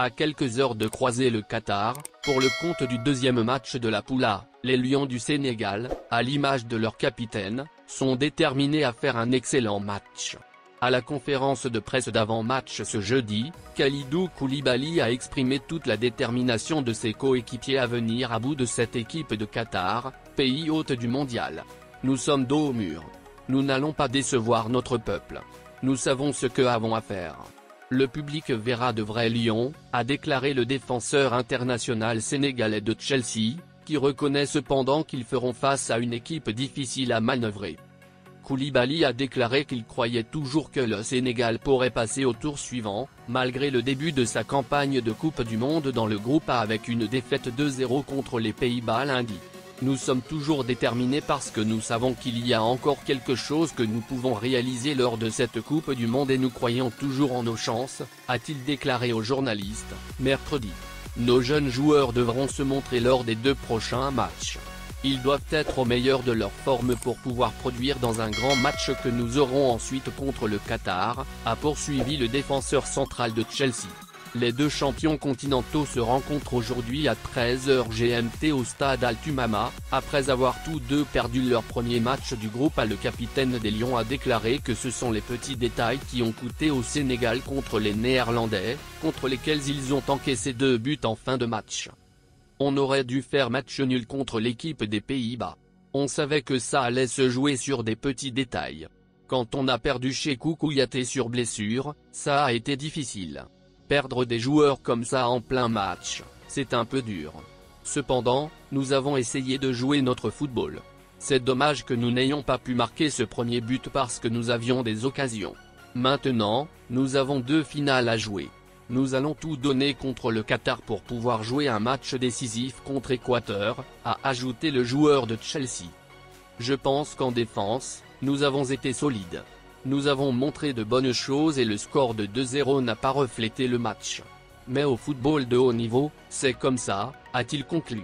À quelques heures de croiser le Qatar, pour le compte du deuxième match de la poule A, les Lions du Sénégal, à l'image de leur capitaine, sont déterminés à faire un excellent match. À la conférence de presse d'avant-match ce jeudi, Kalidou Koulibaly a exprimé toute la détermination de ses coéquipiers à venir à bout de cette équipe de Qatar, pays hôte du mondial. Nous sommes dos au mur. Nous n'allons pas décevoir notre peuple. Nous savons ce que avons à faire. Le public verra de vrais lions, a déclaré le défenseur international sénégalais de Chelsea, qui reconnaît cependant qu'ils feront face à une équipe difficile à manœuvrer. Koulibaly a déclaré qu'il croyait toujours que le Sénégal pourrait passer au tour suivant, malgré le début de sa campagne de Coupe du Monde dans le groupe A avec une défaite 2-0 contre les Pays-Bas lundi. Nous sommes toujours déterminés parce que nous savons qu'il y a encore quelque chose que nous pouvons réaliser lors de cette Coupe du Monde et nous croyons toujours en nos chances, a-t-il déclaré aux journalistes, mercredi. Nos jeunes joueurs devront se montrer lors des 2 prochains matchs. Ils doivent être au meilleur de leur forme pour pouvoir produire dans un grand match que nous aurons ensuite contre le Qatar, a poursuivi le défenseur central de Chelsea. Les 2 champions continentaux se rencontrent aujourd'hui à 13h GMT au stade Al-Tumama, après avoir tous deux perdu leur premier match du groupe A. Le capitaine des Lions a déclaré que ce sont les petits détails qui ont coûté au Sénégal contre les Néerlandais, contre lesquels ils ont encaissé 2 buts en fin de match. On aurait dû faire match nul contre l'équipe des Pays-Bas. On savait que ça allait se jouer sur des petits détails. Quand on a perdu Cheikhou Kouyaté sur blessure, ça a été difficile. Perdre des joueurs comme ça en plein match, c'est un peu dur. Cependant, nous avons essayé de jouer notre football. C'est dommage que nous n'ayons pas pu marquer ce premier but parce que nous avions des occasions. Maintenant, nous avons 2 finales à jouer. Nous allons tout donner contre le Qatar pour pouvoir jouer un match décisif contre Équateur, a ajouté le joueur de Chelsea. Je pense qu'en défense, nous avons été solides. Nous avons montré de bonnes choses et le score de 2-0 n'a pas reflété le match. Mais au football de haut niveau, c'est comme ça, a-t-il conclu.